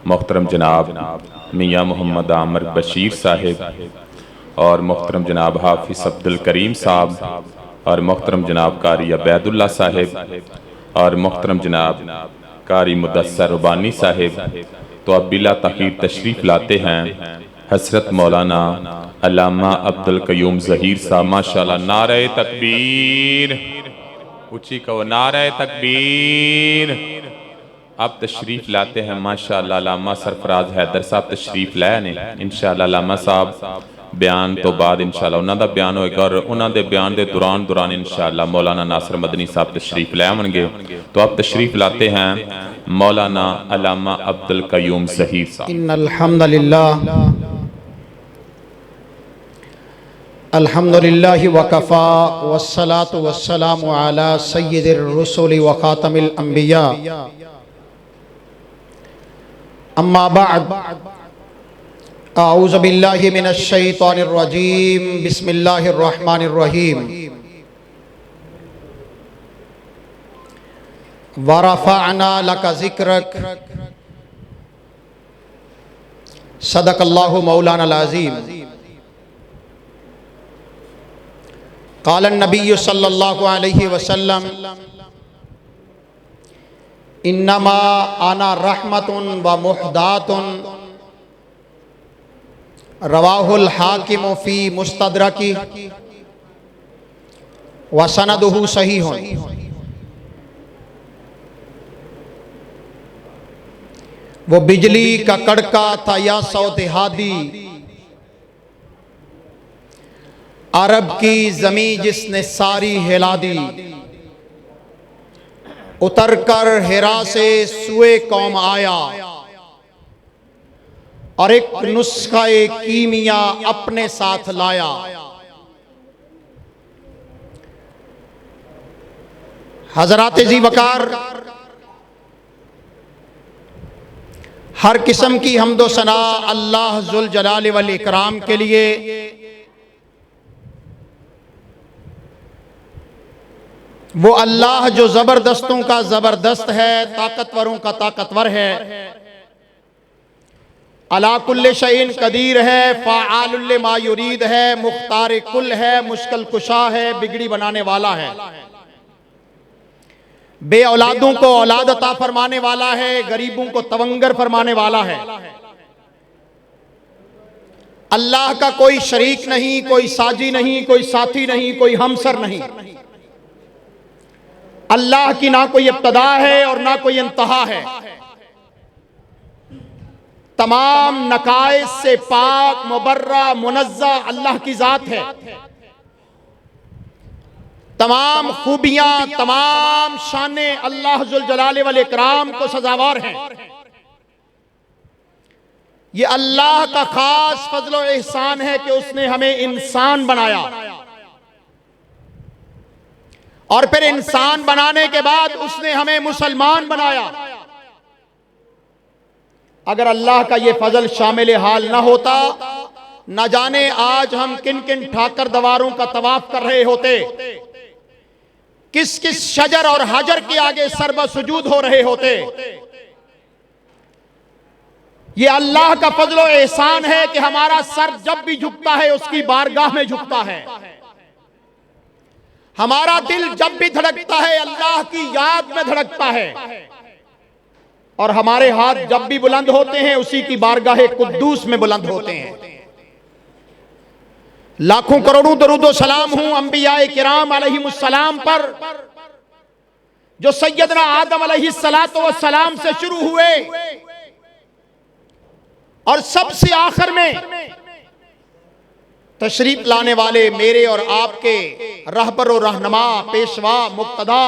محترم جناب میاں محمد عامر بشیر صاحب اور محترم جناب حافظ عبدالکریم صاحب اور محترم جناب قاری عبید اللہ صاحب اور محترم جناب قاری مدثر ربانی صاحب، تو اب بلا تاخیر تشریف لاتے ہیں حضرت مولانا علامہ عبدالقیوم ظہیر صاحب۔ ماشاءاللہ، نعرہ تکبیر، اونچی کہو نعرہ تکبیر۔ اب تشریف لاتے ہیں ماشاءاللہ علامہ سرفراز حیدر صاحب تشریف لائے نے۔ انشاءاللہ علامہ صاحب بیان تو بعد انشاءاللہ انہاں دا بیان ہوئے گا، اور انہاں دے بیان دے دوران انشاءاللہ مولانا ناصر مدنی صاحب تشریف لائے منگے۔ تو اب تشریف لاتے ہیں مولانا علامہ عبدالقیوم ظہیر صاحب۔ ان الحمدللہ وکفا والصلاة والسلام علی سید الرسل وخاتم الانبیاء، اما بعد، اعوذ باللہ من الشیطان الرجیم، بسم اللہ الرحمن الرحیم۔ وَرَفَعْنَا لَكَ ذِكْرَكَ، صدق اللہ مولانا العظیم۔ قال النبی صلی اللہ علیہ وسلم انما انا رحمت و محدات، رواہ الحاکم فی مستدرکی وسندہ صحیح۔ وہ بجلی کا کڑکا تھا یا صوت ہادی، عرب کی زمین جس نے ساری ہلا دی، اتر کر ہرا سے سوئے قوم آیا، اور ایک نسخہ کیمیا اپنے ساتھ لایا۔ حضرات ذی وقار، ہر قسم کی حمد و ثنا اللہ ذوالجلال والاکرام کے لیے۔ وہ اللہ جو زبردستوں کا زبردست ہے، طاقتوروں کا طاقتور ہے، علی کل شیء قدیر ہے، فعال لما یرید ہے، مختار کل ہے، مشکل کشا ہے، بگڑی بنانے والا ہے، بے اولادوں کو اولاد عطا فرمانے والا ہے، غریبوں کو تونگر فرمانے والا ہے۔ اللہ کا کوئی شریک نہیں، کوئی ساجی نہیں، کوئی ساتھی نہیں، کوئی ہمسر نہیں۔ اللہ کی نہ کوئی ابتدا ہے اور نہ کوئی انتہا ہے۔ تمام نقائص سے پاک، مبرہ، منزہ اللہ کی ذات ہے۔ تمام خوبیاں، تمام شانیں اللہ ذوالجلال والاکرام کو سزاوار ہیں۔ یہ اللہ کا خاص فضل و احسان ہے کہ اس نے ہمیں انسان بنایا، اور پھر انسان بنانے کے بعد اس نے ہمیں مسلمان بنایا۔ اگر اللہ کا یہ فضل شامل حال نہ ہوتا، نہ جانے آج ہم کن کن ٹھاکر دواروں کا طواف کر رہے ہوتے، کس کس شجر اور حجر کے آگے سربہ سجود ہو رہے ہوتے۔ یہ اللہ کا فضل و احسان ہے کہ ہمارا سر جب بھی جھکتا ہے اس کی بارگاہ میں جھکتا ہے، ہمارا دل جب بھی دھڑکتا ہے اللہ کی یاد میں دھڑکتا ہے، اور ہمارے ہاتھ جب بھی بلند ہوتے ہیں اسی کی بارگاہ قدوس میں بلند ہوتے ہیں۔ لاکھوں کروڑوں درود و سلام ہوں انبیاء کرام علیہ السلام پر، جو سیدنا آدم علیہ السلام سے شروع ہوئے، اور سب سے آخر میں تشریف لانے والے میرے اور آپ کے رہبر و رہنما، پیشوا، مقتدا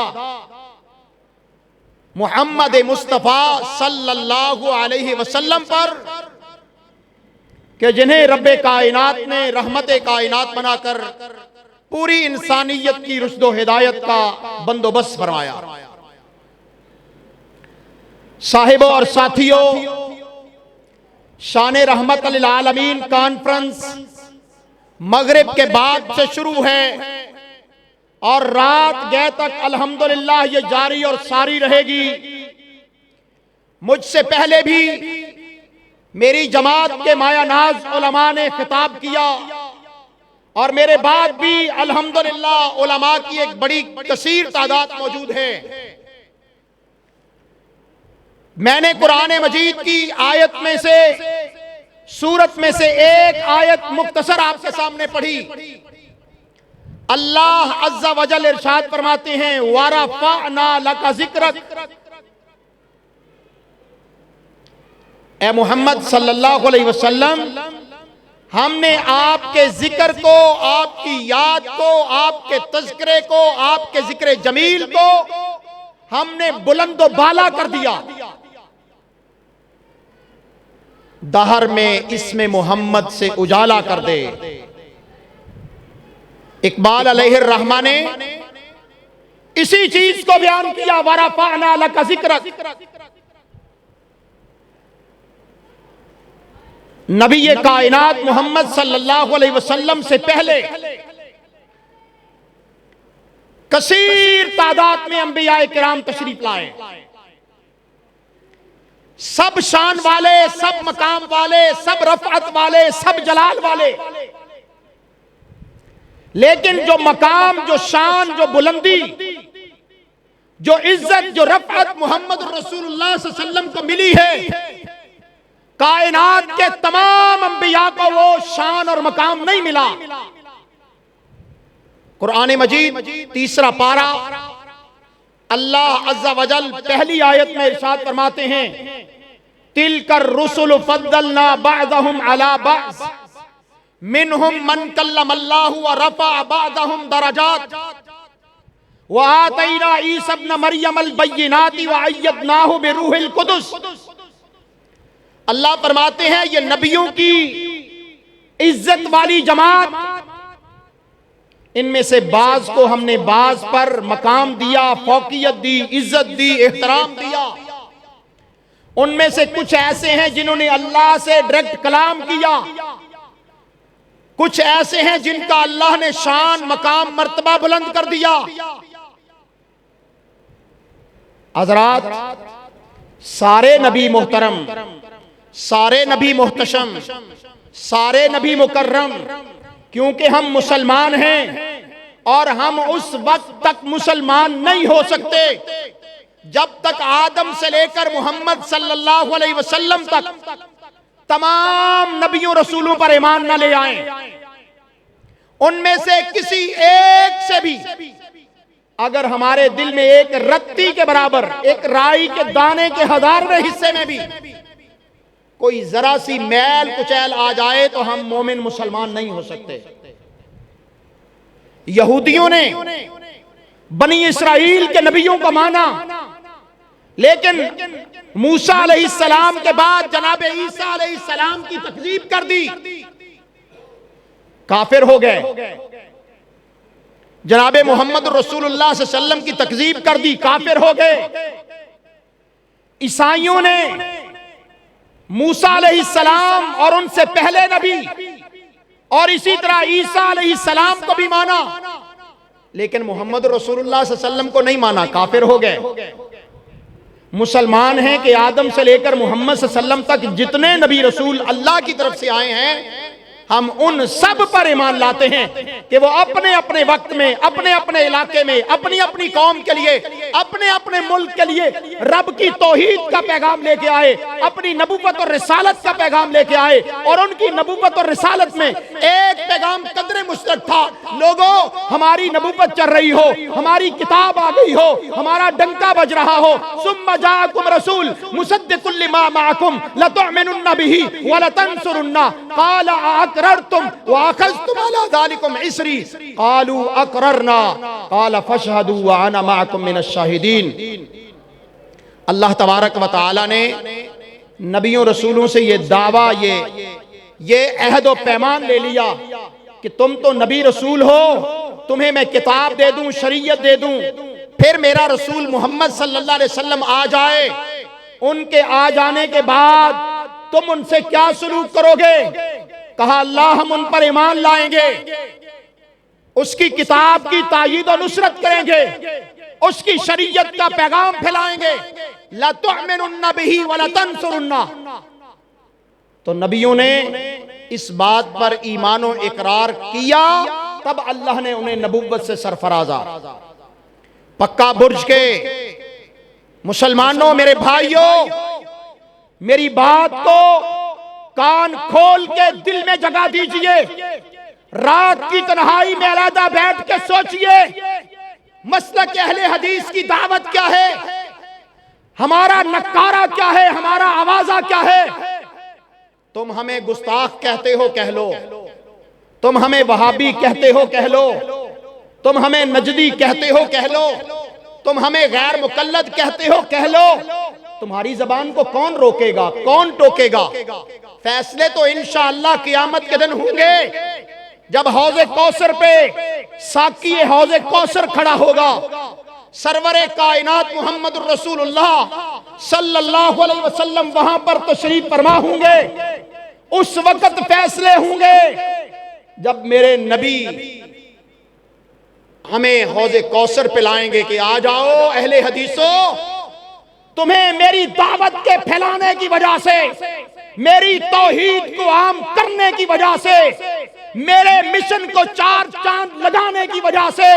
محمد مصطفیٰ صلی اللہ علیہ وسلم پر، کہ جنہیں رب کائنات نے رحمت کائنات بنا کر پوری انسانیت کی رشد و ہدایت کا بندوبست فرمایا۔ صاحبوں اور ساتھیوں، شان رحمت للعالمین کانفرنس مغرب کے بعد سے شروع ہے، اور رات گئے تک الحمدللہ یہ جاری اور ساری رہے گی۔ مجھ سے پہلے بھی میری جماعت کے مایہ ناز علماء نے خطاب کیا اور میرے بعد بھی الحمدللہ علماء کی ایک بڑی کثیر تعداد موجود ہے. میں نے قرآن مجید کی آیت میں سے سورت میں سے ایک آیت مختصر آپ کے سامنے پڑھی. اللہ عز و جل ارشاد فرماتے ہیں وَرَفَعْنَا لَكَ ذِكْرَكَ. اے محمد صلی اللہ علیہ وسلم، ہم نے آپ کے ذکر کو، آپ کی یاد کو، آپ کے تذکرے کو، آپ کے ذکر جمیل کو ہم نے بلند و بالا کر دیا. دہر میں اسم محمد سے اجالا کر دے. اقبال علیہ الرحمہ نے اسی چیز کو بیان کیا وَرَفَعْنَا لَكَ ذِكْرَكَ. نبی کائنات محمد صلی اللہ علیہ وسلم سے پہلے کثیر تعداد میں انبیاء کرام تشریف لائے. سب شان والے، سب مقام والے، سب رفعت والے، سب جلال والے. لیکن جو مقام، جو شان، جو بلندی، جو عزت، جو رفعت محمد رسول اللہ صلی اللہ علیہ وسلم کو ملی ہے، کائنات کے تمام انبیاء کو وہ شان اور مقام نہیں ملا. قرآن مجید تیسرا پارہ اللہ عز و جل پہلی آیت میں ارشاد فرماتے ہیں تِلْكَ الرُّسُلُ فَضَّلْنَا بَعْضَهُمْ عَلَى بَعْضٍ مِّنْهُمْ مَنْ كَلَّمَ اللَّهُ وَرَفَعَ بَعْضَهُمْ دَرَجَاتٍ وَآتَيْنَا عِيسَى ابْنَ مَرْيَمَ الْبَيِّنَاتِ وَأَيَّدْنَاهُ بِرُوحِ الْقُدُسِ. اللہ فرماتے ہیں یہ نبیوں کی عزت والی جماعت، ان میں سے بعض کو ہم نے بعض پر مقام دیا، فوقیت دی، عزت دی، احترام دیا. ان میں سے کچھ ایسے ہیں جنہوں نے اللہ سے ڈائریکٹ کلام کیا، کچھ ایسے ہیں جن کا اللہ نے شان، مقام، مرتبہ بلند کر دیا. حضرات، سارے نبی محترم، سارے نبی محتشم، سارے نبی مکرم، کیونکہ ہم مسلمان ہیں اور ہم اس وقت تک مسلمان نہیں ہو سکتے جب تک آدم سے لے کر محمد صلی اللہ علیہ وسلم تک تمام نبیوں رسولوں پر ایمان نہ لے آئیں. ان میں سے کسی ایک سے بھی اگر ہمارے دل میں ایک رتی کے برابر، ایک رائی کے دانے کے 1000ویں حصے میں بھی کوئی ذرا سی میل کچیل آ جائے تو ہم مومن مسلمان نہیں ہو سکتے. یہودیوں نے بنی اسرائیل کے نبیوں کو مانا، لیکن موسیٰ علیہ السلام کے بعد جناب عیسیٰ علیہ السلام کی تکذیب کر دی، کافر ہو گئے. جناب محمد رسول اللہ صلی اللہ علیہ وسلم کی تکذیب کر دی، کافر ہو گئے. عیسائیوں نے موسیٰ علیہ السلام اور ان سے پہلے نبی اور اسی طرح عیسیٰ علیہ السلام کو بھی مانا، لیکن محمد رسول اللہ صلی اللہ علیہ وسلم کو نہیں مانا، کافر ہو گئے. مسلمان ہیں کہ آدم سے لے کر محمد صلی اللہ علیہ وسلم تک جتنے نبی رسول اللہ کی طرف سے آئے ہیں ہم ان سب پر ایمان لاتے ہیں کہ وہ اپنے اپنے وقت میں، اپنے اپنے علاقے میں، اپنی اپنی قوم کے لیے، اپنے اپنے ملک کے لیے رب کی توحید کا پیغام لے کے آئے، اپنی نبوت اور رسالت کا پیغام لے کے آئے. اور ان کی نبوت اور رسالت میں ایک پیغام قدر مشترک تھا، لوگوں ہماری نبوت چل رہی ہو، ہماری کتاب آ گئی ہو، ہمارا ڈنکا بج رہا ہو، ثم جاءکم رسول مصدق لما معکم لتؤمنن به ولتنصرن قال اقررتم واخذتم على ذلكم عسری قالوا اقررنا قال فاشهدوا وانا معكم من الشاہدین. اللہ تبارک و تعالی نے نبیوں رسولوں سے یہ دعویٰ، یہ عہد و پیمان لے لیا کہ تم تو نبی رسول ہو، تمہیں میں کتاب دے دوں، شریعت دے دوں، پھر میرا رسول محمد صلی اللہ علیہ وسلم آ جائے، ان کے آ جانے کے بعد تم ان سے کیا سلوک کرو گے؟ کہا اللہ ہم ان پر ایمان لائیں گے، اس کی کتاب کی تائید و نصرت کریں گے، اس کی شریعت کا پیغام پھیلائیں گے. لَتُؤْمِنُنَّ بِهِ وَلَتَنْصُرُنَّ. تو نبیوں نے اس بات پر ایمان و اقرار کیا، تب اللہ نے انہیں نبوت سے سرفرازا۔ پکا برج کے مسلمانوں، میرے بھائیوں، میری بات کو کان کھول کے دل میں جگہ دیجئے، رات کی تنہائی میں علیحدہ بیٹھ کے سوچئے مسلک اہل حدیث کی دعوت کیا ہے، ہمارا نکارہ کیا ہے، ہمارا آوازہ کیا ہے۔ تم ہمیں گستاخ کہتے ہو کہہ لو، تم ہمیں وہابی کہتے ہو کہہ لو، تم ہمیں نجدی کہتے ہو کہہ لو، تم ہمیں غیر مقلد کہتے ہو کہہ لو، تمہاری زبان کو کون روکے گا، کون ٹوکے گا؟ فیصلے تو انشاءاللہ قیامت کے دن ہوں گے، جب حوض کوثر پہ ساقی حوض کوثر کھڑا ہوگا، سرور کائنات محمد الرسول اللہ صلی اللہ علیہ وسلم وہاں پر تشریف فرما ہوں گے۔ اس وقت فیصلے ہوں گے جب میرے نبی ہمیں حوض کوثر پلائیں گے کہ آ جاؤ اہل حدیثو، تمہیں میری دعوت کے پھیلانے کی وجہ سے، میری توحید کو عام کرنے کی وجہ سے، میرے مشن کو چار چاند لگانے کی وجہ سے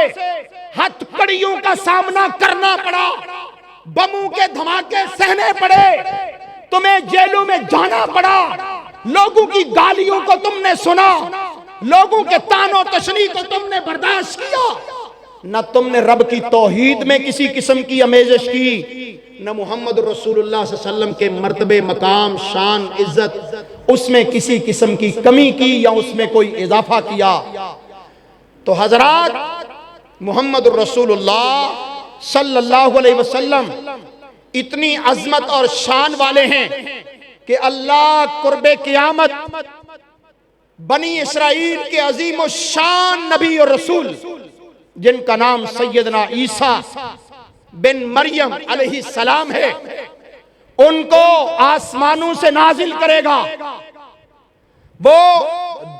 ہتھ کڑیوں کا سامنا کرنا پڑا، بموں کے دھماکے سہنے پڑے، تمہیں جیلوں میں جانا پڑا، لوگوں کی گالیوں کو تم نے سنا، لوگوں کے طعن و تشنیع کو تم نے برداشت کیا، نہ تم نے رب کی توحید میں کسی قسم کی آمیزش کی، نہ محمد رسول اللہ صلی اللہ علیہ وسلم کے مرتبے، مقام، شان، عزت اس میں کسی قسم کی کمی کی یا اس میں کوئی اضافہ کیا۔ تو حضرات، محمد رسول اللہ صلی اللہ علیہ وسلم اتنی عظمت اور شان والے ہیں کہ اللہ قرب قیامت بنی اسرائیل کے عظیم و شان نبی اور رسول جن کا نام سیدنا عیسیٰ بن مریم علیہ السلام ہے، ان کو آسمانوں سے نازل کرے گا۔ وہ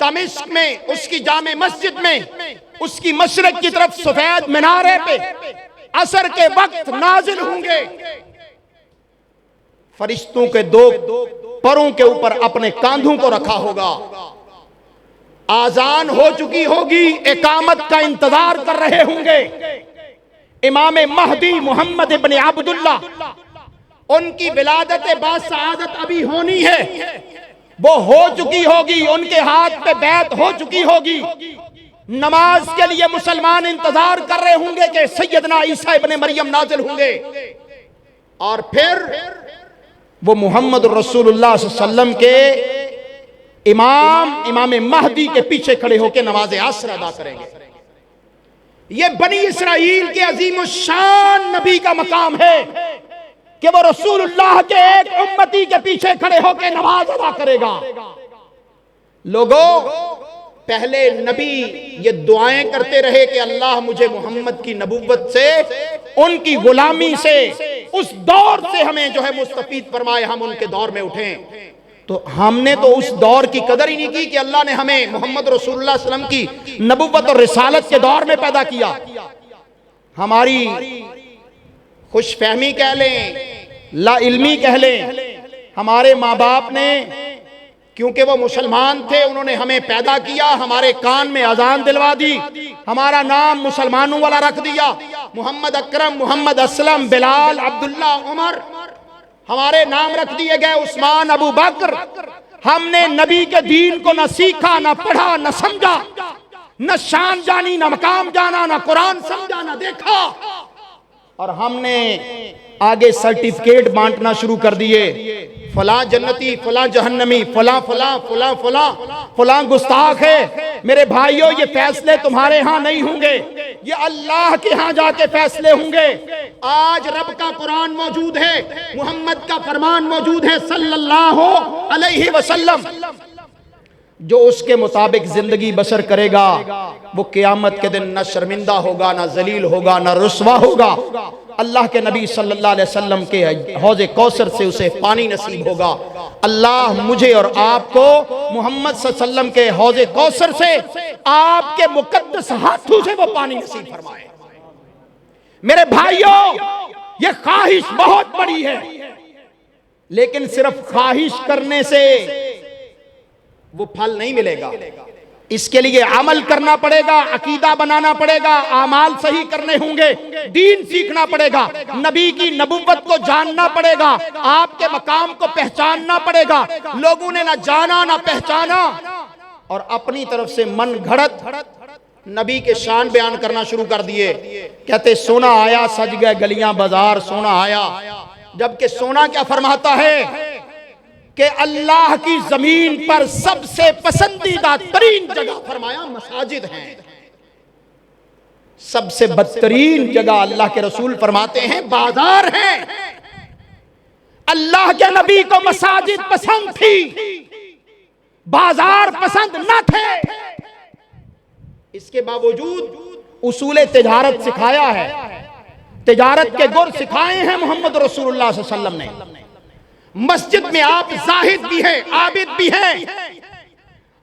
دمشق میں اس کی جامع مسجد میں اس کی مشرق کی طرف سفید مینارے پہ عصر کے وقت نازل ہوں گے، فرشتوں کے دو پروں کے اوپر اپنے کاندھوں کو رکھا ہوگا، آذان ہو چکی ہوگی، اقامت کا انتظار کر رہے ہوں گے، امام مہدی محمد ابن عبداللہ ان کی ولادت باسعادت ابھی ہونی ہے، وہ ہو چکی ہوگی، ان کے ہاتھ پہ بیعت ہو چکی ہوگی، نماز کے لیے مسلمان انتظار کر رہے ہوں گے کہ سیدنا عیسیٰ ابن مریم نازل ہوں گے، اور پھر وہ محمد رسول اللہ صلی اللہ علیہ وسلم کے امام مہدی کے پیچھے کھڑے ہو کے نماز عصر ادا کریں گے۔ یہ بنی اسرائیل کے عظیم الشان نبی کا مقام ہے کہ وہ رسول اللہ کے ایک امتی کے پیچھے کھڑے ہو کے نماز ادا کرے گا۔ لوگوں، پہلے نبی یہ دعائیں کرتے رہے کہ اللہ مجھے محمد کی نبوت سے، ان کی غلامی سے، اس دور سے ہمیں جو ہے مستفید فرمائے، ہم ان کے دور میں اٹھیں۔ تو ہم نے تو اس دور کی قدر ہی نہیں کی کہ اللہ نے ہمیں محمد رسول اللہ صلی اللہ علیہ وسلم کی نبوت اور رسالت کے دور میں پیدا کیا۔ ہماری خوش فہمی کہہ لیں، لا علمی کہہ لیں، ہمارے ماں باپ نے کیونکہ وہ مسلمان تھے، انہوں نے ہمیں پیدا کیا، ہمارے کان میں اذان دلوا دی، ہمارا نام مسلمانوں والا رکھ دیا، محمد اکرم، محمد اسلم، بلال، عبداللہ، عمر، ہمارے نام رکھ دیے گئے، عثمان، ابو بکر۔ ہم نے نبی کے دین کو نہ سیکھا، نہ پڑھا، نہ سمجھا، نہ شان جانی، نہ مقام جانا، نہ قرآن سمجھا، نہ دیکھا، اور ہم نے آگے سرٹیفکیٹ بانٹنا شروع کر دیے، فلاں جنتی، فلاں جہنمی، فلاں فلاں فلاں فلاں فلاں گستاخ ہے۔ میرے بھائیوں، یہ فیصلے تمہارے ہاں نہیں ہوں گے، یہ اللہ کے ہاں جا کے فیصلے ہوں گے۔ آج رب کا قرآن موجود ہے، محمد کا فرمان موجود ہے صلی اللہ علیہ وسلم، جو اس کے مطابق زندگی بسر کرے گا وہ قیامت کے دن نہ شرمندہ ہوگا، نہ ذلیل ہوگا، نہ رسوا ہوگا۔ اللہ کے نبی صلی اللہ علیہ وسلم کے حوض کوثر سے اسے پانی نصیب ہوگا۔ اللہ مجھے اور آپ کو محمد صلی اللہ علیہ وسلم کے حوض کوثر سے، آپ کے مقدس ہاتھوں سے وہ پانی نصیب فرمائے۔ میرے بھائیوں، یہ خواہش بہت بڑی ہے، لیکن صرف خواہش کرنے سے وہ پھل نہیں ملے گا. اس کے لیے عمل کرنا پڑے گا, عقیدہ بنانا پڑے گا, اعمال صحیح کرنے ہوں گے, دین سیکھنا پڑے گا, نبی کی نبوت کو جاننا پڑے گا, آپ کے مقام کو پہچاننا پڑے گا. لوگوں نے نہ جانا نہ پہچانا اور اپنی طرف سے من گھڑت نبی کے شان بیان کرنا شروع کر دیے. کہتے سونا آیا سج گئے گلیاں بازار, سونا آیا. جبکہ سونا کیا فرماتا ہے کہ اللہ کی زمین پر سب سے پسندیدہ ترین جگہ فرمایا مساجد ہیں. سب سے بدترین جگہ اللہ کے رسول فرماتے ہیں بازار ہیں. اللہ کے نبی کو مساجد پسند تھی, بازار پسند نہ تھے. اس کے باوجود اصول تجارت سکھایا ہے, تجارت کے گر سکھائے ہیں محمد رسول اللہ صلی اللہ علیہ وسلم نے. مسجد میں آپ زاہد بھی ہیں, عابد بھی ہیں,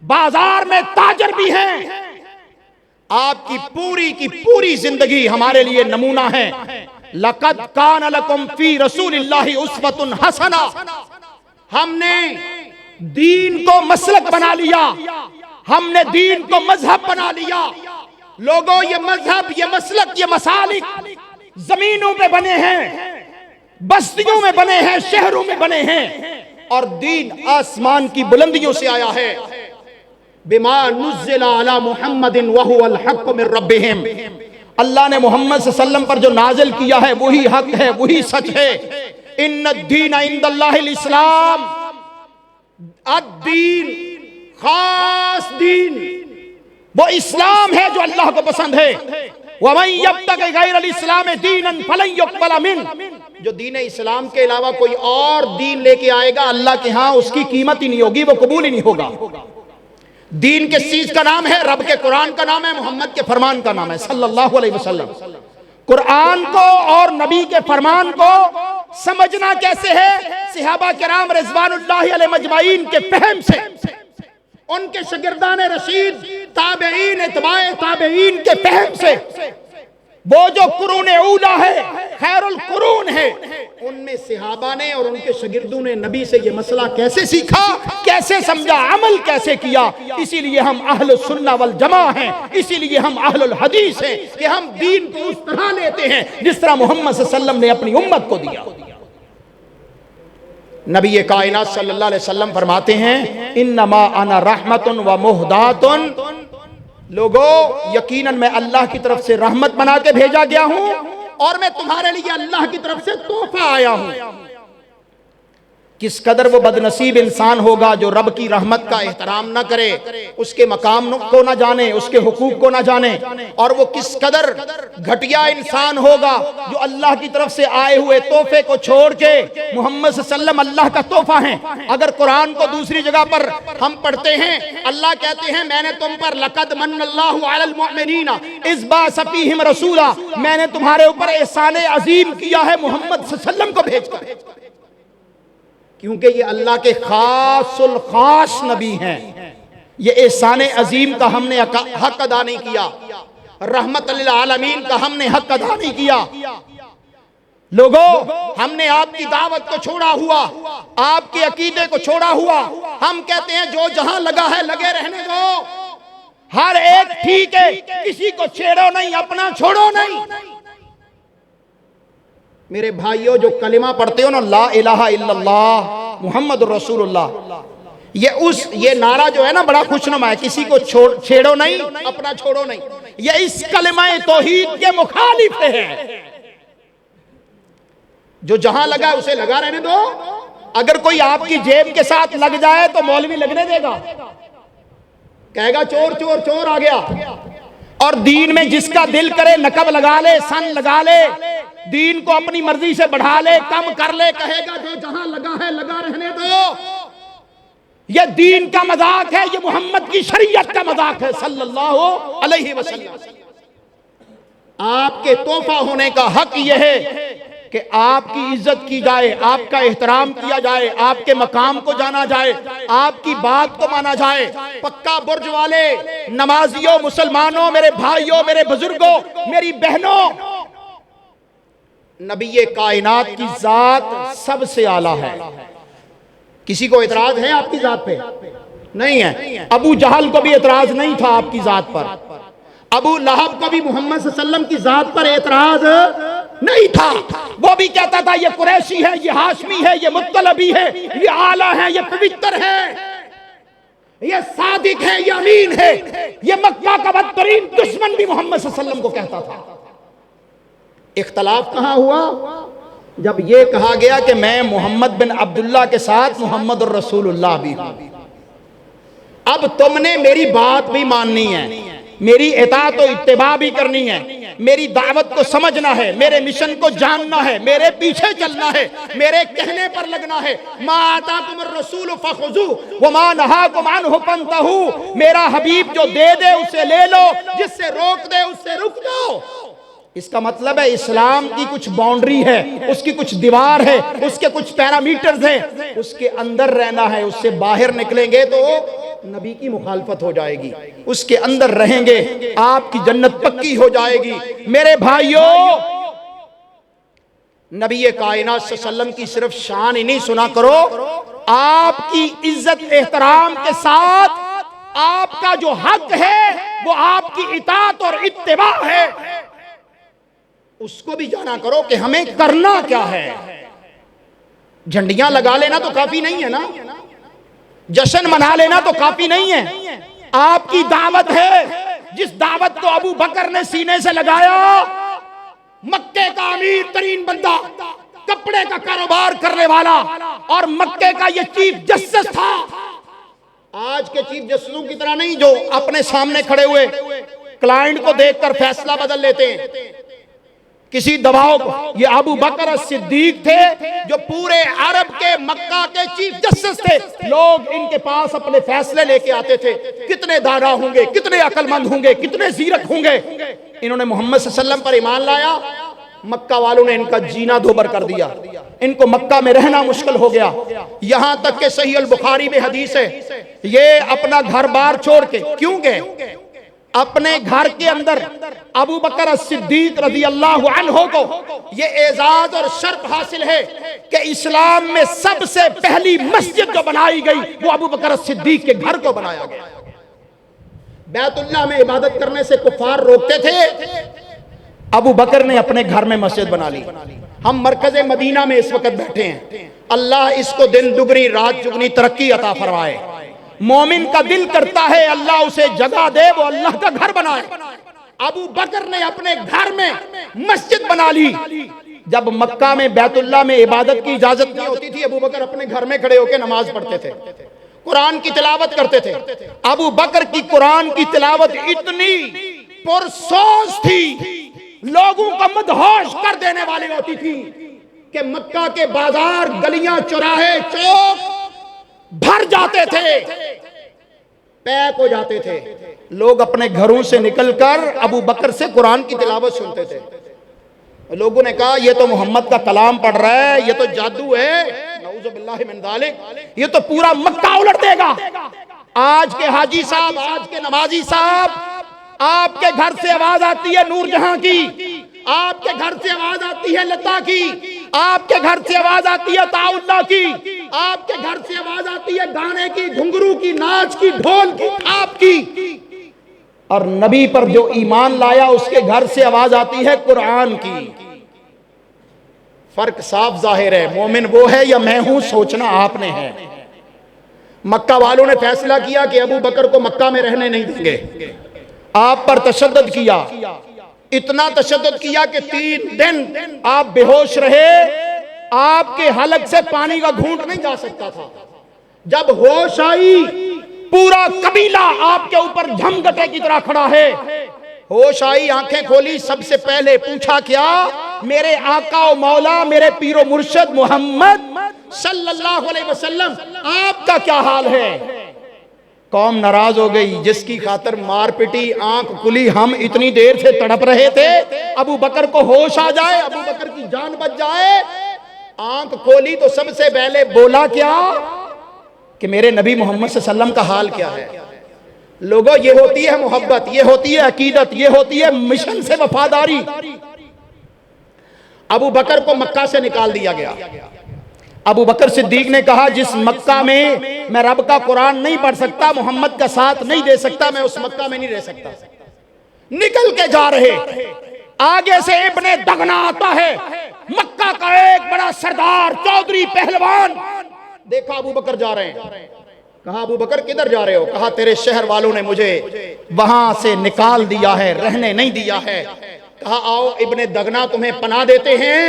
بازار میں تاجر بھی ہیں. آپ کی پوری زندگی ہمارے لیے نمونہ ہے. لَقَدْ كَانَ لَكُمْ فِي رَسُولِ اللَّهِ أُسْوَةٌ حَسَنَةٌ. ہم نے دین کو مسلک بنا لیا, ہم نے دین کو مذہب بنا لیا. لوگوں یہ مذہب, یہ مسلک, یہ مسالک زمینوں پہ بنے ہیں, بستیوں میں بنے ہیں, شہروں میں بنے ہیں, اور دین آسمان کی بلندیوں سے آیا ہے. بما نزل علی محمد وهو الحق من ربهم. اللہ نے محمد صلی اللہ علیہ وسلم پر جو نازل کیا ہے وہی حق ہے, وہی سچ ہے. ان الدین عند اللہ الاسلام. الدین, خاص دین وہ اسلام ہے جو اللہ کو پسند ہے. وَمَن يَبْتَغِ غَيْرَ الْإِسْلَامِ دِينًا فَلَن يُقْبَلَ مِنْهُ. جو دین اسلام کے علاوہ کوئی اور دین لے کے آئے گا اللہ کے ہاں اس کی قیمت ہی نہیں ہوگی, وہ قبول ہی نہیں ہوگا. دین کس چیز کا نام ہے؟ رب کے قرآن کا نام ہے, محمد کے فرمان کا نام ہے صلی اللہ علیہ وسلم. قرآن کو اور نبی کے فرمان کو سمجھنا کیسے ہے؟ صحابہ کرام رضوان اللہ علیہ مجمعین کے فہم سے, ان کے شاگردان رشید, تابعین, اتباع تابعین کے فہم سے. وہ جو قرون اولا ہے, خیر القرون ہے, ان میں صحابہ نے اور ان کے شاگردوں نے نبی سے یہ مسئلہ کیسے سیکھا, کیسے سمجھا, عمل کیسے کیا. اسی لیے ہم اہل السنہ والجماع ہیں, اسی لیے ہم اہل الحدیث ہیں کہ ہم دین کو اس طرح لیتے ہیں جس طرح محمد صلی اللہ علیہ وسلم نے اپنی امت کو دیا. نبی کائنات صلی اللہ علیہ وسلم فرماتے ہیں انما انا رحمت و مہدات. لوگو یقیناً میں اللہ کی طرف سے رحمت بنا کے بھیجا گیا ہوں اور میں تمہارے لیے اللہ کی طرف سے تحفہ آیا ہوں. کس قدر وہ بدنصیب انسان ہوگا جو رب کی رحمت کا احترام نہ کرے, اس کے مقام کو نہ جانے, اس کے حقوق کو نہ جانے. اور وہ کس قدر گھٹیا انسان ہوگا جو اللہ کی طرف سے آئے ہوئے تحفے کو چھوڑ کے, محمد صلی اللہ علیہ وسلم اللہ کا تحفہ ہیں. اگر قرآن کو دوسری جگہ پر ہم پڑھتے ہیں, اللہ کہتے ہیں میں نے تم پر لقد من اللہ علی المؤمنین اذ بعث فیہم رسولا, میں نے تمہارے اوپر احسان عظیم کیا ہے محمد صلی اللہ علیہ وسلم کو بھیج کر. کیونکہ یہ اللہ کے خاص الخاص نبی ہیں. یہ احسان عظیم کا ہم نے حق ادا نہیں کیا, رحمت للعالمین کا ہم نے حق ادا نہیں کیا. لوگوں ہم نے آپ کی دعوت کو چھوڑا ہوا, آپ کے عقیدے کو چھوڑا ہوا. ہم کہتے ہیں جو جہاں لگا ہے لگے رہنے دو, ہر ایک ٹھیک ہے, کسی کو چھیڑو نہیں, اپنا چھوڑو نہیں. میرے بھائیوں جو کلمہ پڑھتے ہو نا, لا الہ الا اللہ محمد رسول اللہ, یہ نعرہ جو ہے نا بڑا خوشنما ہے. کسی کو چھیڑو نہیں, اپنا چھوڑو نہیں. یہ اس کلمہ توحید کے مخالف ہے. جو جہاں لگا اسے لگا رہنے دو. اگر کوئی آپ کی جیب کے ساتھ لگ جائے تو مولوی لگنے دے گا, کہے گا چور چور چور آ گیا. اور دین میں جس کا دل کرے نقب لگا لے, سن لگا لے, دین کو اپنی مرضی سے بڑھا لے, کم کر لے, کہے گا جو جہاں لگا ہے لگا رہنے دو. یہ دین کا مذاق ہے, یہ محمد کی شریعت کا مذاق ہے صلی اللہ علیہ وسلم. آپ کے تحفہ ہونے کا حق یہ ہے کہ آپ کی عزت کی جائے, آپ کا احترام کیا جائے, آپ کے مقام کو جانا جائے, آپ کی بات کو مانا جائے. پکا برج والے, نمازیوں, مسلمانوں, میرے بھائیوں, میرے بزرگوں, میری بہنوں, نبی کائنات کی ذات سب سے اعلیٰ ہے. کسی کو اعتراض ہے آپ کی ذات پہ؟ نہیں ہے۔ ابو جہل کو بھی اعتراض نہیں تھا آپ کی ذات پر، ابو لہب کو بھی محمد صلی اللہ علیہ وسلم کی ذات پر اعتراض نہیں تھا۔ وہ بھی کہتا تھا یہ قریشی ہے، یہ ہاشمی ہے، یہ مطلبی ہے، یہ اعلیٰ ہے، یہ پوتر ہے، یہ صادق ہے، یہ امین ہے۔ یہ مکہ کا بدترین دشمن بھی محمد صلی اللہ علیہ وسلم کو کہتا تھا۔ اختلاف کہاں ہوا؟ جب یہ کہا گیا کہ میں محمد بن عبداللہ کے ساتھ محمد الرسول اللہ بھی ہوں، اب تم نے میری بات بھی ماننی ہے، میری اطاعت و اتباع بھی کرنی ہے، میری دعوت کو سمجھنا ہے، میرے مشن کو جاننا ہے، میرے پیچھے چلنا ہے، میرے کہنے پر لگنا ہے۔ ما آتاکم الرسول فخذوہ وما نہاکم عنہ فانتہوا، میرا حبیب جو دے دے اسے لے لو، جس سے روک دے اس سے رک جاؤ۔ اس کا مطلب ہے اسلام کی کچھ باؤنڈری ہے، اس کی کچھ دیوار ہے، اس کے کچھ پیرامیٹرز ہیں، اس کے اندر رہنا ہے۔ اس سے باہر نکلیں گے تو نبی کی مخالفت ہو جائے گی، اس کے اندر رہیں گے آپ کی جنت پکی ہو جائے گی۔ میرے بھائیوں، نبی کائنات صلی اللہ علیہ وسلم کی صرف شان ہی نہیں سنا کرو، آپ کی عزت احترام کے ساتھ آپ کا جو حق ہے وہ آپ کی اطاعت اور اتباع ہے، اس کو بھی جانا کرو کہ ہمیں کرنا کیا ہے۔ جھنڈیاں لگا لینا تو کافی نہیں ہے نا، جشن منا لینا تو کافی نہیں ہے۔ آپ کی دعوت ہے، جس دعوت کو ابو بکر نے سینے سے لگایا، مکے کا امیر ترین بندہ، کپڑے کا کاروبار کرنے والا، اور مکے کا یہ چیف جسٹس تھا۔ آج کے چیف جسٹسوں کی طرح نہیں جو اپنے سامنے کھڑے ہوئے کلائنٹ کو دیکھ کر فیصلہ بدل لیتے ہیں کسی دباؤ کو۔ یہ ابو بکر صدیق تھے جو پورے عرب کے مکہ کے چیف جسٹس تھے۔ لوگ ان کے پاس اپنے فیصلے لے کے آتے تھے، کتنے دانا ہوں گے، کتنے عقل مند ہوں گے، کتنے زیرک ہوں گے۔ انہوں نے محمد صلی اللہ علیہ وسلم پر ایمان لایا، مکہ والوں نے ان کا جینا دوبر کر دیا، ان کو مکہ میں رہنا مشکل ہو گیا، یہاں تک کہ صحیح البخاری میں حدیث ہے یہ اپنا گھر بار چھوڑ کے کیوں گئے؟ اپنے گھر کے اندر ابو بکر صدیق رضی اللہ عنہ کو یہ اعزاز اور شرف حاصل ہے کہ اسلام میں سب سے پہلی مسجد جو بنائی گئی وہ ابو بکر صدیق کے گھر کو بنایا گیا۔ بیت اللہ میں عبادت کرنے سے کفار روکتے تھے، ابو بکر نے اپنے گھر میں مسجد بنا لی۔ ہم مرکز مدینہ میں اس وقت بیٹھے ہیں، اللہ اس کو دن دگنی رات چگنی ترقی عطا فرمائے۔ مومن کا دل کرتا ہے اللہ اسے جگہ دے، وہ اللہ کا گھر بنائے۔ ابو بکر نے اپنے گھر میں مسجد بنا لی۔ جب مکہ میں بیت اللہ میں عبادت کی اجازت نہیں ہوتی تھی، ابو بکر اپنے گھر میں کھڑے ہو کے نماز پڑھتے تھے، قرآن کی تلاوت کرتے تھے۔ ابو بکر کی قرآن کی تلاوت اتنی پرسوز تھی، لوگوں کو مدہوش کر دینے والی ہوتی تھی کہ مکہ کے بازار، گلیاں، چوراہے، چوک بھر جاتے تھے، پیک ہو جاتے تھے۔ لوگ اپنے گھروں سے نکل کر ابو بکر سے قرآن کی تلاوت سنتے تھے۔ لوگوں نے کہا یہ تو محمد کا کلام پڑھ رہا ہے، یہ تو جادو ہے، نعوذ باللہ من ذالک، یہ تو پورا مکہ الٹ دے گا۔ آج کے حاجی صاحب، آج کے نمازی صاحب، آپ کے گھر سے آواز آتی ہے نور جہاں کی، آپ کے گھر سے آواز آتی ہے لتا کی، آپ کے گھر سے آواز آتی ہے طاء اللہ کی، آپ کے گھر سے آواز آتی ہے گانے کی، گھنگرو کی، ناچ کی، ڈھول کی، آپ کی، اور نبی پر جو ایمان لایا اس کے گھر سے آواز آتی ہے قرآن کی۔ فرق صاف ظاہر ہے، مومن وہ ہے یا میں ہوں، سوچنا آپ نے ہے۔ مکہ والوں نے فیصلہ کیا کہ ابو بکر کو مکہ میں رہنے نہیں دیں گے، آپ پر تشدد کیا، اتنا تشدد کیا کہ 3 دن آپ بے ہوش رہے، آپ کے حلق سے پانی کا گھونٹ نہیں جا سکتا تھا۔ جب ہوش آئی، پورا قبیلہ آپ کے اوپر جھمگٹے کی طرح کھڑا ہے۔ ہوش آئی، آنکھیں کھولی، سب سے پہلے پوچھا کیا؟ میرے آقا و مولا، میرے پیر و مرشد محمد صلی اللہ علیہ وسلم، آپ کا کیا حال ہے؟ قوم ناراض ہو گئی، جس کی خاطر مار پٹی، آنکھ کھلی، ہم اتنی دیر سے تڑپ رہے تھے، ابو بکر کو ہوش آ جائے، ابو بکر کی جان بچ جائے۔ آنکھ کھولی تو سب سے پہلے بولا کیا کہ میرے نبی محمد صلی اللہ علیہ وسلم کا حال کیا ہے۔ لوگوں، یہ ہوتی ہے محبت، یہ ہوتی ہے عقیدت، یہ ہوتی ہے مشن سے وفاداری۔ ابو بکر کو مکہ سے نکال دیا گیا۔ ابو بکر صدیق نے کہا جس مکہ میں رب کا قرآن نہیں پڑھ سکتا، محمد کا ساتھ نہیں دے سکتا، میں اس مکہ میں نہیں رہ سکتا۔ نکل کے جا رہے، آگے سے ابن دغنا آتا ہے، مکہ کا ایک بڑا سردار چودھری پہلوان، دیکھا ابو بکر جا رہے ہیں، کہا ابو بکر کدھر جا رہے ہو؟ کہا تیرے شہر والوں نے مجھے وہاں سے نکال دیا ہے، رہنے نہیں دیا ہے۔ کہا آؤ ابن دغنا تمہیں پناہ دیتے ہیں،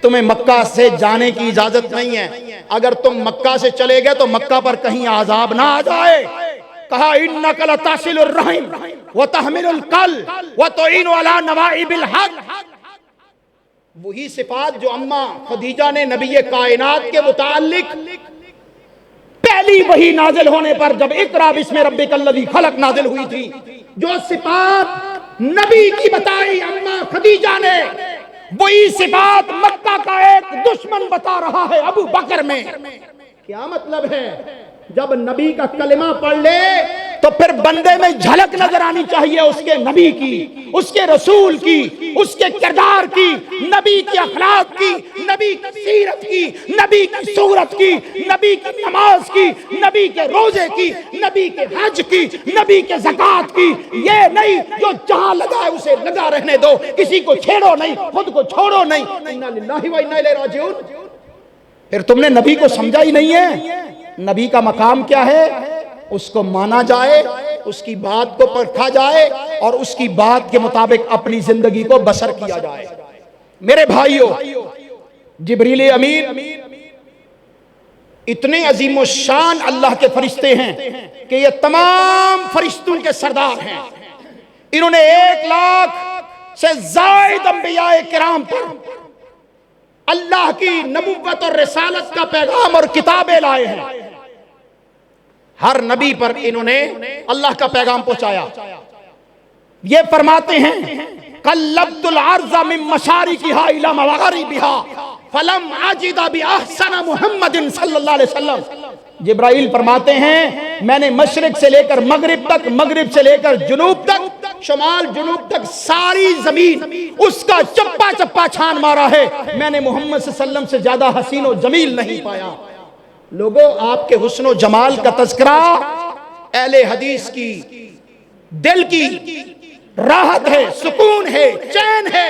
تمہیں مکہ سے جانے کی اجازت نہیں ہے، اگر تم مکہ سے چلے گئے تو مکہ پر کہیں عذاب نہ آ جائے۔ کہا انک لتصل الرحم وتحمل الکل وتعین علی نوائب الحق، وہی صفات جو اماں خدیجہ نے نبی کائنات کے متعلق پہلی وحی نازل ہونے پر جب اقرا بسم ربک الذی خلق نازل ہوئی تھی، جو صفات نبی کی بتائی اماں خدیجہ نے، وہی صفات مکہ کا ایک دشمن بتا رہا ہے ابو بکر میں۔ کیا مطلب ہے؟ جب نبی کا کلمہ پڑھ لے تو پھر بندے میں جھلک نظر آنی چاہیے اس کے نبی کی، اس کے رسول کی، اس کے کردار کی، نبی کی اخلاق کی، نبی کی سیرت کی، نبی کی صورت کی، نبی کی نماز کی، نبی کے روزے کی، نبی کے حج کی، نبی کے زکوٰۃ کی۔ یہ نہیں جو جہاں لگا ہے اسے لگا رہنے دو، کسی کو چھیڑو نہیں، خود کو چھوڑو نہیں۔ انا للہ و انا الیہ راجعون۔ پھر تم نے نبی کو سمجھا ہی نہیں ہے۔ نبی کا مقام کیا ہے؟ اس کو مانا جائے، اس کی بات کو پرکھا جائے اور اس کی بات کے مطابق اپنی زندگی کو بسر کیا جائے۔ میرے بھائیوں، جبریل امین اتنے عظیم و شان اللہ کے فرشتے ہیں کہ یہ تمام فرشتوں کے سردار ہیں۔ انہوں نے 1,00,000 سے زائد انبیاء کرام پر اللہ کی نبوت اور رسالت کا پیغام اور کتابیں لائے ہیں۔ ہر نبی پر انہوں نے اللہ کا پیغام پہنچایا۔ یہ فرماتے ہیں قلبت الارض من مشارقها الى مغاربها فلم اجد باحسن محمد صلی اللہ علیہ وسلم۔ جبرائیل فرماتے ہیں میں نے مشرق سے لے کر مغرب تک، مغرب سے لے کر جنوب تک، شمال جنوب تک ساری زمین اس کا چپا چپا چھان مارا ہے، میں نے محمد صلی اللہ علیہ وسلم سے زیادہ حسین و جمیل نہیں پایا۔ لوگوں، آپ کے حسن و جمال کا تذکرہ اہل حدیث کی دل کی راحت ہے، سکون ہے، چین ہے،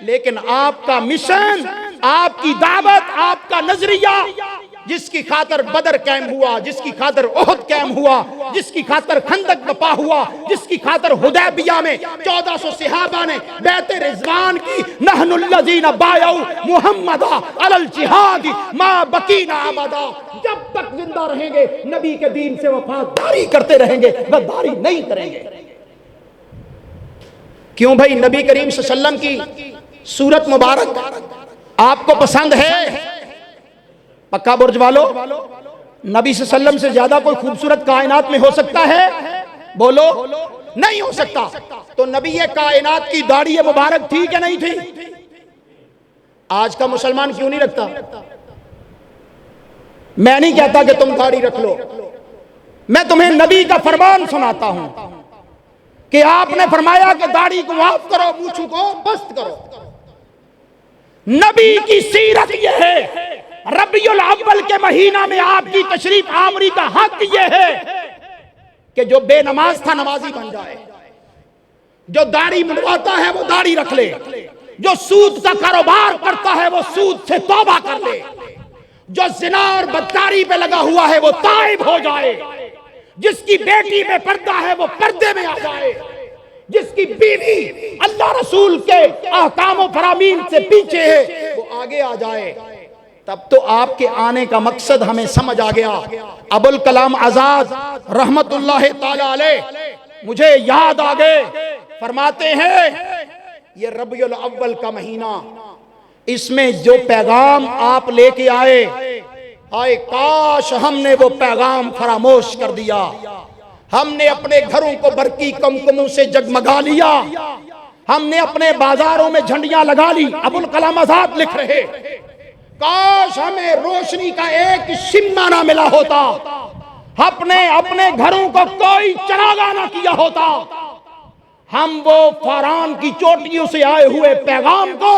لیکن آپ کا مشن، آپ کی دعوت، آپ کا نظریہ، جس کی خاطر بدر قائم ہوا، جس کی خاطر احد قائم ہوا، جس کی خاطر خندق بپا ہوا، جس کی خاطر حدیبیہ میں 1400 صحابہ نے بیعت رضوان کی، نحن الذین بایعوا محمد علی الجہاد ما بقینا ابدا، جب تک زندہ رہیں گے نبی کے دین سے وفاداری کرتے رہیں گے، غداری نہیں کریں گے۔ کیوں بھائی؟ نبی کریم صلی اللہ علیہ وسلم کی صورت مبارک آپ کو پسند ہے؟ پکا برج والو، نبی صلی اللہ علیہ وسلم سے زیادہ کوئی خوبصورت کائنات میں ہو سکتا ہے؟ بولو، نہیں ہو سکتا۔ تو نبی کائنات کی داڑھی مبارک تھی کہ نہیں تھی؟ آج کا مسلمان کیوں نہیں رکھتا؟ میں نہیں کہتا کہ تم داڑھی رکھ لو، میں تمہیں نبی کا فرمان سناتا ہوں کہ آپ نے فرمایا کہ داڑھی کو معاف کرو، مونچھوں کو بست کرو۔ نبی کی سیرت یہ ہے، ربیع الاول کے مہینہ میں آپ کی تشریف آوری کا حق یہ ہے کہ جو بے نماز تھا نمازی بن جائے، جو داڑھی منڈواتا ہے وہ داڑھی رکھ لے، جو سود کا کاروبار کرتا ہے وہ سود سے توبہ کر لے، جو زنا اور بدکاری پہ لگا ہوا ہے وہ تائب ہو جائے، جس کی بیٹی میں پردہ ہے وہ پردے میں آ جائے، جس کی بیوی اللہ رسول کے احکام و فرامین سے پیچھے ہے وہ آگے آ جائے۔ تب تو آپ کے آنے کا مقصد ہمیں سمجھ آ گیا۔ ابوالکلام آزاد رحمت اللہ تعالی علیہ مجھے یاد آ گئے، فرماتے ہیں یہ ربیع الاول کا مہینہ، اس میں جو پیغام آپ لے کے آئے، آئے کاش ہم نے وہ پیغام فراموش کر دیا، ہم نے اپنے گھروں کو برقی کمکموں سے جگمگا لیا، ہم نے اپنے بازاروں میں جھنڈیاں لگا لی۔ ابوالکلام آزاد لکھ رہے کاش ہمیں روشنی کا ایک شمع نہ ملا ہوتا، اپنے گھروں کو کوئی چراغاں نہ کیا ہوتا، ہم وہ فاران کی چوٹیوں سے آئے ہوئے پیغام کو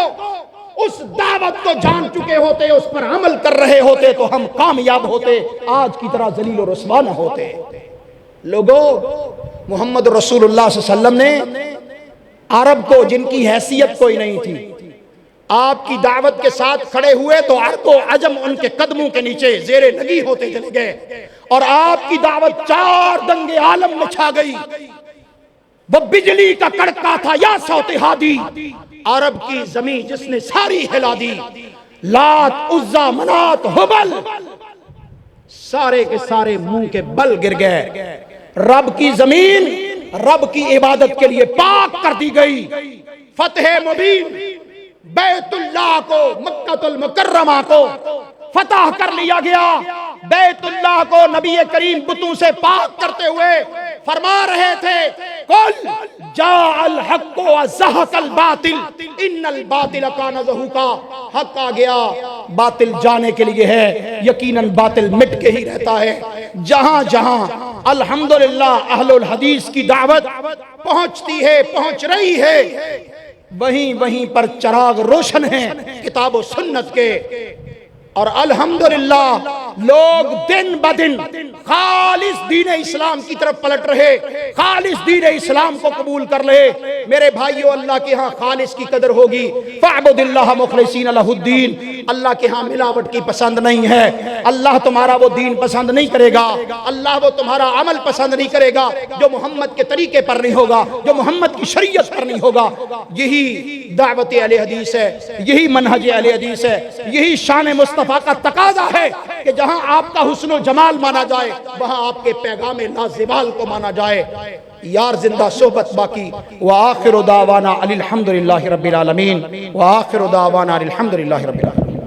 اس دعوت کو جان چکے ہوتے، اس پر عمل کر رہے ہوتے تو ہم کامیاب ہوتے، آج کی طرح ذلیل و رسوا نہ ہوتے۔ لوگوں، محمد رسول اللہ صلی اللہ علیہ وسلم نے عرب کو، جن کی حیثیت کوئی نہیں تھی، آپ کی دعوت کے ساتھ کھڑے ہوئے تو عرب و عجم ان کے قدموں کے نیچے زیر لگی ہوتے چلے گئے، اور آپ کی دعوت 4 دنگے عالم میں چھا گئی۔ وہ بجلی کا کڑکا تھا یا صوت ہادی، عرب کی زمین جس نے ساری ہلا دی، لات، عزا، منات، ہبل، سارے کے سارے منہ کے بل گر گئے۔ رب کی زمین رب کی عبادت کے لیے پاک کر دی گئی۔ فتح مبین، بیت اللہ کو، مکہ المکرمہ کو فتح کر لیا گیا۔ بیت اللہ کو نبی کریم بتوں سے پاک کرتے ہوئے فرما رہے تھے، قل جاء الحق وزهق الباطل ان الباطل کان زہوقا۔ حق آ گیا، باطل جانے کے لیے ہے، یقیناً باطل مٹ کے ہی رہتا ہے۔ جہاں جہاں الحمدللہ اہل الحدیث کی دعوت پہنچتی ہے، پہنچ رہی ہے، وہیں وہیں پر چراغ روشن ہیں کتاب و سنت کے، اور الحمدللہ لوگ دن بدن خالص دین اسلام کی طرف پلٹ رہے، خالص دین اسلام کو قبول کر لے۔ میرے بھائیو، اللہ کے ہاں خالص کی قدر ہوگی، فاعبد اللہ مخلصین لہ الدین۔ اللہ کے ہاں ملاوٹ کی پسند نہیں ہے، اللہ تمہارا وہ دین پسند نہیں کرے گا، اللہ وہ تمہارا عمل پسند نہیں کرے گا جو محمد کے طریقے پر نہیں ہوگا، جو محمد کی شریعت پر نہیں ہوگا۔ یہی دعوت اہل حدیث ہے، یہی منہج اہل حدیث ہے، یہی شان مصطفیٰ کا تقاضا ہے کہ جہاں آپ کا حسن و جمال مانا جائے، وہاں آپ کے پیغام لازوال کو مانا جائے۔ یار زندہ صحبت باقی۔ وآخر دعوانا الحمدللہ رب العالمین، وآخر دعوانا الحمدللہ رب العالمین۔